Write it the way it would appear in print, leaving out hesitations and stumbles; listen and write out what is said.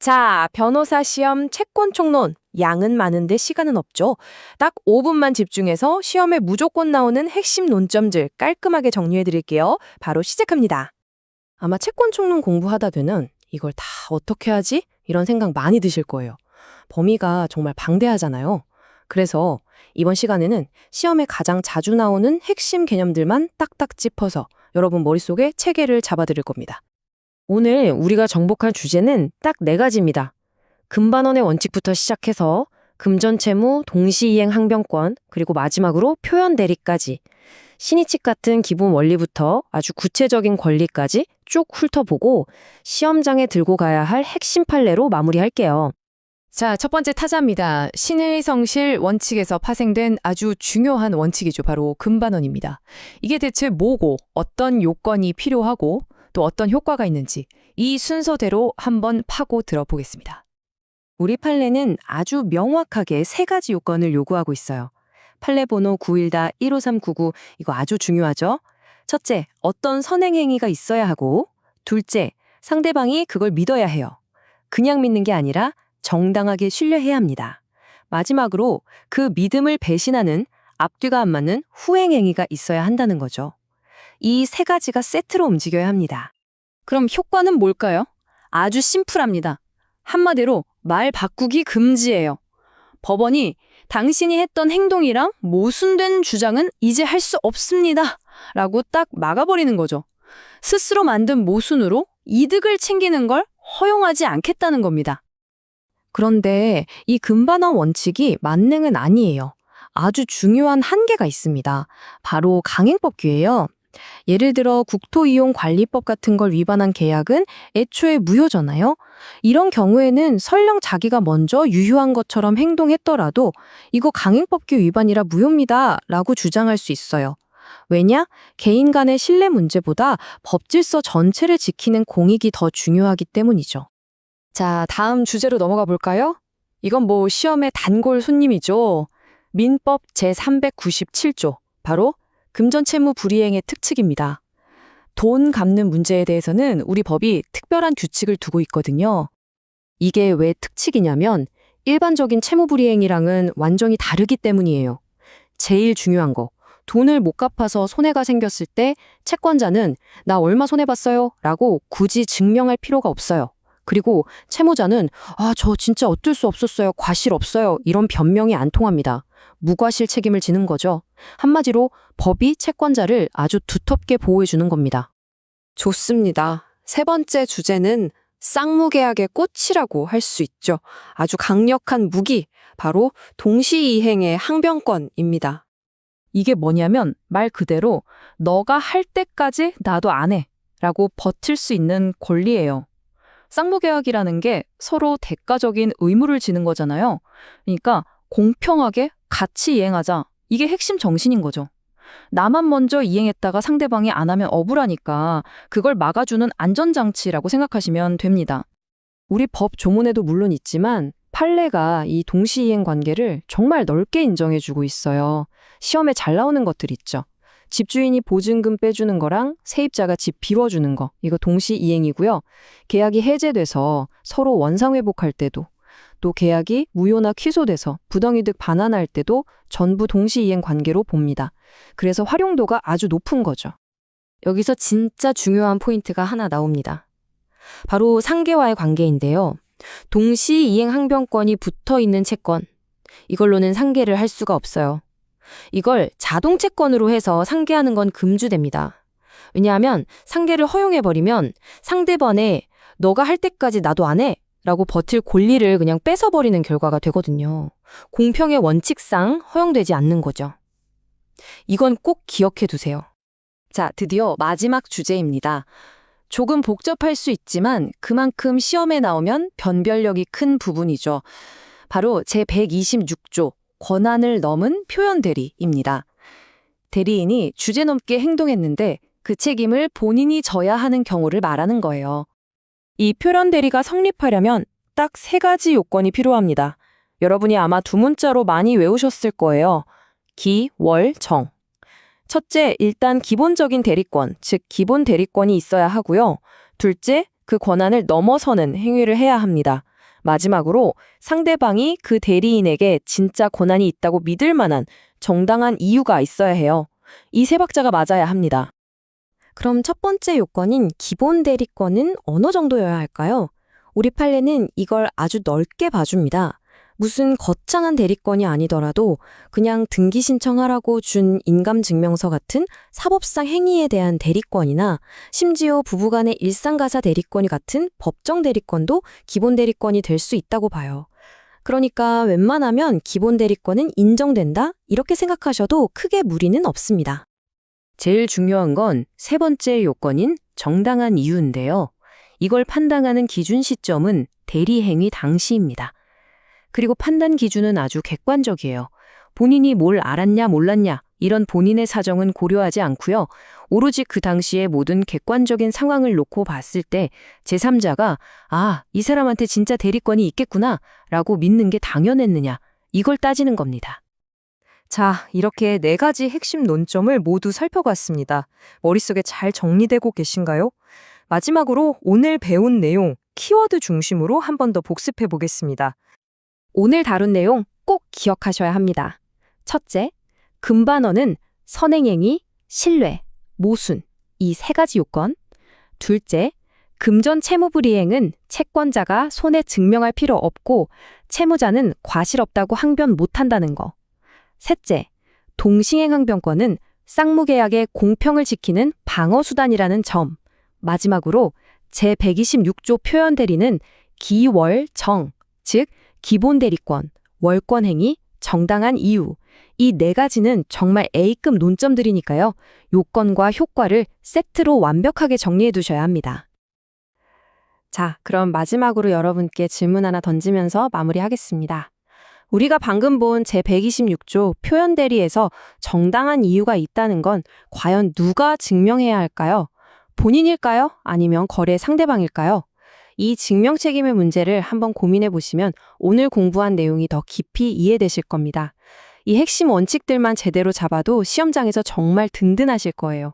자, 변호사 시험 채권 총론. 양은 많은데 시간은 없죠. 딱 5분만 집중해서 시험에 무조건 나오는 핵심 논점들 깔끔하게 정리해 드릴게요. 바로 시작합니다. 아마 채권 총론 공부하다 되는 이걸 다 어떻게 하지? 이런 생각 많이 드실 거예요. 범위가 정말 방대하잖아요. 그래서 이번 시간에는 시험에 가장 자주 나오는 핵심 개념들만 딱딱 짚어서 여러분 머릿속에 체계를 잡아드릴 겁니다. 오늘 우리가 정복할 주제는 딱 4가지입니다. 금반원의 원칙부터 시작해서 금전채무, 동시이행 항변권, 그리고 마지막으로 표현 대리까지 신이칙 같은 기본 원리부터 아주 구체적인 권리까지 쭉 훑어보고 시험장에 들고 가야 할 핵심 판례로 마무리할게요. 자, 첫 번째 타자입니다. 신의 성실 원칙에서 파생된 아주 중요한 원칙이죠. 바로 금반원입니다. 이게 대체 뭐고 어떤 요건이 필요하고 또 어떤 효과가 있는지 이 순서대로 한번 파고 들어보겠습니다. 우리 판례는 아주 명확하게 3가지 요건을 요구하고 있어요. 판례 번호 91-15399 이거 아주 중요하죠. 첫째, 어떤 선행행위가 있어야 하고 둘째, 상대방이 그걸 믿어야 해요. 그냥 믿는 게 아니라 정당하게 신뢰해야 합니다. 마지막으로 그 믿음을 배신하는 앞뒤가 안 맞는 후행행위가 있어야 한다는 거죠. 이 3가지가 세트로 움직여야 합니다. 그럼 효과는 뭘까요? 아주 심플합니다. 한마디로 말 바꾸기 금지예요. 법원이 당신이 했던 행동이랑 모순된 주장은 이제 할 수 없습니다. 라고 딱 막아버리는 거죠. 스스로 만든 모순으로 이득을 챙기는 걸 허용하지 않겠다는 겁니다. 그런데 이 금반원 원칙이 만능은 아니에요. 아주 중요한 한계가 있습니다. 바로 강행법규예요. 예를 들어 국토이용관리법 같은 걸 위반한 계약은 애초에 무효잖아요. 이런 경우에는 설령 자기가 먼저 유효한 것처럼 행동했더라도 이거 강행법규 위반이라 무효입니다 라고 주장할 수 있어요. 왜냐? 개인 간의 신뢰 문제보다 법질서 전체를 지키는 공익이 더 중요하기 때문이죠. 자, 다음 주제로 넘어가 볼까요? 이건 뭐 시험의 단골 손님이죠. 민법 제397조, 바로 금전채무 불이행의 특칙입니다. 돈 갚는 문제에 대해서는 우리 법이 특별한 규칙을 두고 있거든요. 이게 왜 특칙이냐면 일반적인 채무 불이행이랑은 완전히 다르기 때문이에요. 제일 중요한 거, 돈을 못 갚아서 손해가 생겼을 때 채권자는 나 얼마 손해봤어요? 라고 굳이 증명할 필요가 없어요. 그리고 채무자는 저 진짜 어쩔 수 없었어요. 과실 없어요. 이런 변명이 안 통합니다. 무과실 책임을 지는 거죠. 한마디로 법이 채권자를 아주 두텁게 보호해주는 겁니다. 좋습니다. 3번째 주제는 쌍무계약의 꽃이라고 할 수 있죠. 아주 강력한 무기, 바로 동시이행의 항변권입니다. 이게 뭐냐면 말 그대로 너가 할 때까지 나도 안 해 라고 버틸 수 있는 권리예요. 쌍무계약이라는 게 서로 대가적인 의무를 지는 거잖아요. 그러니까 공평하게 같이 이행하자. 이게 핵심 정신인 거죠. 나만 먼저 이행했다가 상대방이 안 하면 억울하니까 그걸 막아주는 안전장치라고 생각하시면 됩니다. 우리 법 조문에도 물론 있지만 판례가 이 동시이행 관계를 정말 넓게 인정해주고 있어요. 시험에 잘 나오는 것들 있죠. 집주인이 보증금 빼주는 거랑 세입자가 집 비워주는 거, 이거 동시이행이고요. 계약이 해제돼서 서로 원상회복할 때도, 또 계약이 무효나 취소돼서 부당이득 반환할 때도 전부 동시이행 관계로 봅니다. 그래서 활용도가 아주 높은 거죠. 여기서 진짜 중요한 포인트가 하나 나옵니다. 바로 상계와의 관계인데요. 동시이행 항변권이 붙어있는 채권, 이걸로는 상계를 할 수가 없어요. 이걸 자동채권으로 해서 상계하는 건 금주됩니다. 왜냐하면 상계를 허용해버리면 상대방에 너가 할 때까지 나도 안 해 라고 버틸 권리를 그냥 뺏어버리는 결과가 되거든요. 공평의 원칙상 허용되지 않는 거죠. 이건 꼭 기억해 두세요. 자, 드디어 마지막 주제입니다. 조금 복잡할 수 있지만 그만큼 시험에 나오면 변별력이 큰 부분이죠. 바로 제126조 권한을 넘은 표현 대리입니다. 대리인이 주제넘게 행동했는데 그 책임을 본인이 져야 하는 경우를 말하는 거예요. 이 표현 대리가 성립하려면 딱 3가지 요건이 필요합니다. 여러분이 아마 2문자로 많이 외우셨을 거예요. 기, 월, 정. 첫째, 일단 기본적인 대리권, 즉 기본 대리권이 있어야 하고요. 둘째, 그 권한을 넘어서는 행위를 해야 합니다. 마지막으로 상대방이 그 대리인에게 진짜 권한이 있다고 믿을 만한 정당한 이유가 있어야 해요. 이 세 박자가 맞아야 합니다. 그럼 첫 번째 요건인 기본 대리권은 어느 정도여야 할까요? 우리 판례는 이걸 아주 넓게 봐줍니다. 무슨 거창한 대리권이 아니더라도 그냥 등기 신청하라고 준 인감증명서 같은 사법상 행위에 대한 대리권이나 심지어 부부간의 일상가사 대리권이 같은 법정 대리권도 기본 대리권이 될 수 있다고 봐요. 그러니까 웬만하면 기본 대리권은 인정된다? 이렇게 생각하셔도 크게 무리는 없습니다. 제일 중요한 건 세 번째 요건인 정당한 이유인데요. 이걸 판단하는 기준 시점은 대리행위 당시입니다. 그리고 판단 기준은 아주 객관적이에요. 본인이 뭘 알았냐 몰랐냐 이런 본인의 사정은 고려하지 않고요. 오로지 그 당시의 모든 객관적인 상황을 놓고 봤을 때 제3자가 이 사람한테 진짜 대리권이 있겠구나 라고 믿는 게 당연했느냐 이걸 따지는 겁니다. 자, 이렇게 네 가지 핵심 논점을 모두 살펴봤습니다. 머릿속에 잘 정리되고 계신가요? 마지막으로 오늘 배운 내용, 키워드 중심으로 한 번 더 복습해 보겠습니다. 오늘 다룬 내용 꼭 기억하셔야 합니다. 첫째, 금반어는 선행행위, 신뢰, 모순 이 세 가지 요건. 둘째, 금전 채무불이행은 채권자가 손에 증명할 필요 없고 채무자는 과실 없다고 항변 못한다는 거. 셋째, 동시행 항변권은 쌍무계약의 공평을 지키는 방어수단이라는 점. 마지막으로 제126조 표현대리는 기월정, 즉 기본 대리권, 월권행위, 정당한 이유. 이 네 가지는 정말 A급 논점들이니까요. 요건과 효과를 세트로 완벽하게 정리해 두셔야 합니다. 자, 그럼 마지막으로 여러분께 질문 하나 던지면서 마무리하겠습니다. 우리가 방금 본 제126조 표현대리에서 정당한 이유가 있다는 건 과연 누가 증명해야 할까요? 본인일까요? 아니면 거래 상대방일까요? 이 증명 책임의 문제를 한번 고민해 보시면 오늘 공부한 내용이 더 깊이 이해되실 겁니다. 이 핵심 원칙들만 제대로 잡아도 시험장에서 정말 든든하실 거예요.